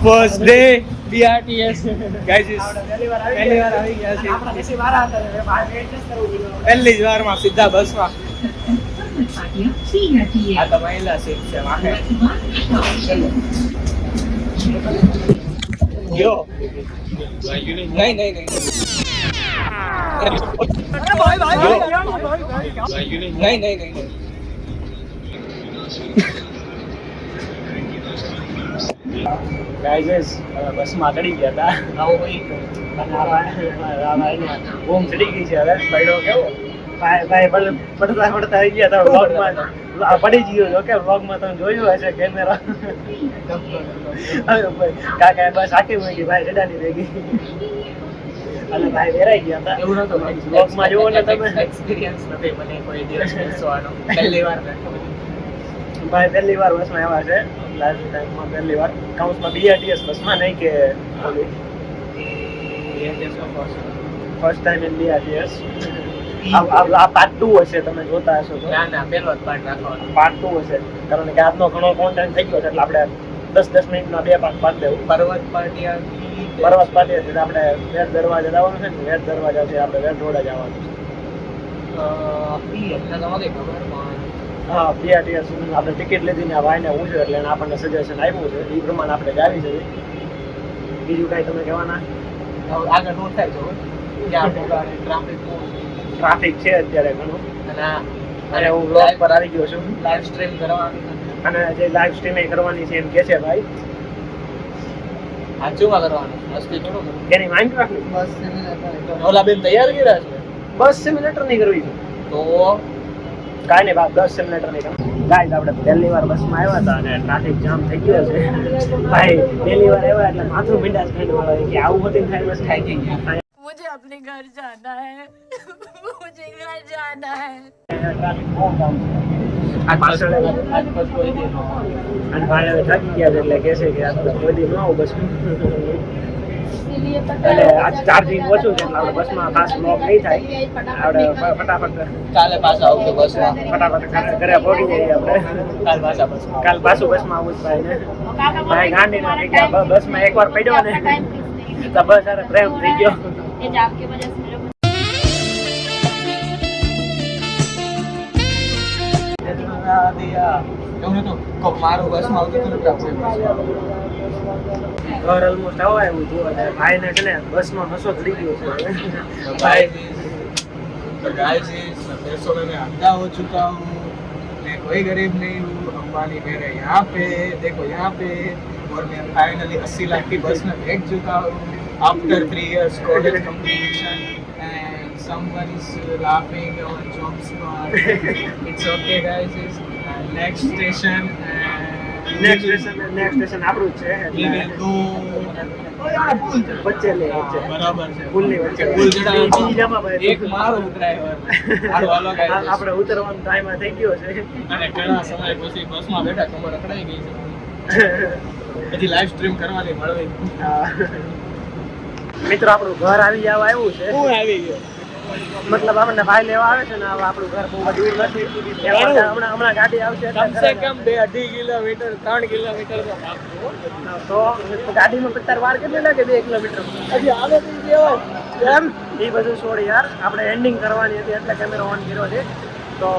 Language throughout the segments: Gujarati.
ફર્સ્ટ ડે બીઆરટીએસ ગાઈસ પહેલી વાર આવી ગયા છે આપણા નસીબ વાળા હતા ભાઈ એડજસ્ટ કરવું પડ્યું પહેલી જ વારમાં સીધા બસમાં CRTS. આ તો મહિલા સીટ છે વાહે યો નહીં નહીં નહીં ગાઈસ બસમાં ચડી ગયા હતા આવો કોઈ બૂમ ચડી ગઈ છે હવે પડ્યો કેવો ભાઈ પડતા આવી ગયા હતા વ્લોગમાં પડી ગયો જો કે વ્લોગમાં તમે જોયું હશે કેમેરા કાકા બસ આખી મૂકી ભાઈ જડાની રહી ગઈ અને ભાઈ વેરાઈ ગયા હતા એવું નતું વ્લોગમાં જોવો ને તમે એક્સપિરિયન્સ નથી મને કોઈ દિવસ બેસવાનો પહેલી વાર ભાઈ પહેલી વાર બસમાં આવ્યા છે લાસ્ટ ટાઈમમાં પહેલી વાર કાઉન્સમાં બીઆરટીએસ બસમાં નહીં કે ફર્સ્ટ ટાઈમ ઇન બીઆરટીએસ આ પાર્ટ 2 હશે તમે જોતા હશો તો ના પેલો જ પાર્ટ રાખવાનો પાર્ટ 2 હશે કારણ કે આજનો ઘણો કોન્ટેન્ટ થઈ ગયો છે એટલે આપણે 10 મિનિટના બે પાર્ટ પાડી દેવું પર્વત પાટિયા પરવાસ પાડીએ એટલે આપણે વેટ દરવાજા જવાનું છે ને વેટ દરવાજા છે આપણે વેટ રોડ જવાનું છે હા બીઆરટીએસ આપણે ટિકિટ લીધી ને આ ભાઈને પૂછ્યું એટલે એને આપણને સજેશન આપ્યું છે એ પ્રમાણે આપણે જાવી છે બીજું કાંઈ તમે કહેવાના આગળ રોડ થાય છે ત્યાં ટ્રાફિક છે અત્યારે ઘણું અને હું વ્લોગ પર આવી ગયો છું લાઈવ સ્ટ્રીમ કરવાનું અને જે લાઈવ સ્ટ્રીમિંગ કરવાની છે એમ કે છે ભાઈ સાચુંમાં કરવાનું મસ્તી થોડું એની માઇન્ડક્રાફ્ટ બસ ઓલા બેન તૈયાર કર્યા છે બસ સિમ્યુલેટર નહીં કરવી છે તો કાંઈ નહીં બાપ 10 સિમ્યુલેટર નહીં કરવું ગાઈસ આપણે પહેલી વાર બસમાં આવ્યા હતા અને ટ્રાફિક જામ થઈ ગયો છે ભાઈ પહેલી વાર આવ્યા એટલે માથું મીંડા ખાઈને વાળા કે આવું હોતી થાય બસ ખાઈ ગઈ मुझे अपने घर जाना है मुझे घर जाना है ટ્રાફિક બહુ જામ છે આ પાછળ અને ભાઈ હવે થાકી ગયા છે એટલે કહે છે કે આ કોઈ દી ન આવું બસમાં એટલે આજ ચાર્જિંગ ઓછું છે એટલે આપણે બસમાં ખાસ બ્લોક નહીં થાય આપણે ફટાફટ કાલે પાછા આવશે બસમાં ફટાફટ ઘરે પહોંચી જઈએ આપણે કાલ પાછા બસમાં કાલ પાછું બસમાં આવું જ ભાઈ ને ભાઈ ગાંડી ના થઈ ગયા બસમાં એકવાર પડ્યો ને તો બસ અરે પ્રેમ થઈ ગયો आपकी वजह से मेरे એવું નતું કોક મારું બસમાં આવતું હતું ઘર ઓલમોસ્ટ આવવા આવ્યું હતું અને ભાઈને છે ને બસમાં નશો ચડી ગયો છે भाई तो गाइस मैं पैसों में मैं अंधा हो चुका हूँ मैं कोई गरीब नहीं हूँ अंबानी मेरे यहाँ पे देखो यहाँ पे और मैं फाइनली 80 लाख की बस में बैठ चुका हूँ after 3 years college completion and someone is laughing on job smart it's okay guys it's next station next station આપણું જ છે we will go વચ્ચે લે વચ્ચે બરાબર છે પુલની વચ્ચે પુલ જડા બીજામાં ભાઈ એક મારો ડ્રાઈવર હાલો હાલો ગાઈસ આપણે ઉતરવાનો ટાઈમ થઈ ગયો છે અને ઘણા સમય પછી બસમાં બેઠા કમર અકડાઈ ગઈ છે પછી લાઈવ સ્ટ્રીમ કરવાની મળવી મિત્રો આપણું ઘર આવી જવા આવ્યું છે હું આવી ગયો મતલબ આપણને ભાઈ લેવા આવે છે ને હવે આપણું ઘર બહુ દૂર નથી હમણાં ગાડી આવશે એટલે કમ સે કમ 2.5 કિલોમીટર 3 કિલોમીટર તો ગાડીમાં 50 વાર કેટલી લાગે 2 કિલોમીટર હજી આવે તો કેવાય એમ એ બધું છોડ યાર આપણે એન્ડિંગ કરવાની હતી એટલે કેમેરો ઓન કર્યો છે તો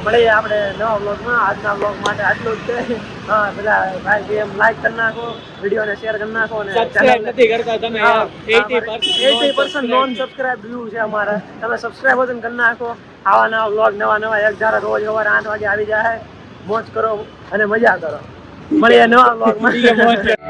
મળીએ આપણે નવા વ્લોગમાં આજના વ્લોગ માટે આટલું જ છે હા બધા ભાઈ જેમ લાઈક કરી નાખો વિડીયોને શેર કરી નાખો અને સબસ્ક્રાઇબ નથી કરતા તમે યાર 80% નોન સબસ્ક્રાઇબ વ્યૂ છે અમારા તમે સબસ્ક્રાઇબ વજન કરી નાખો આવા નવા વ્લોગ નવા એક ધારા રોજ સવારે 8 વાગે આવી જાય મોજ કરો અને મજા કરો મળીએ નવા વ્લોગમાં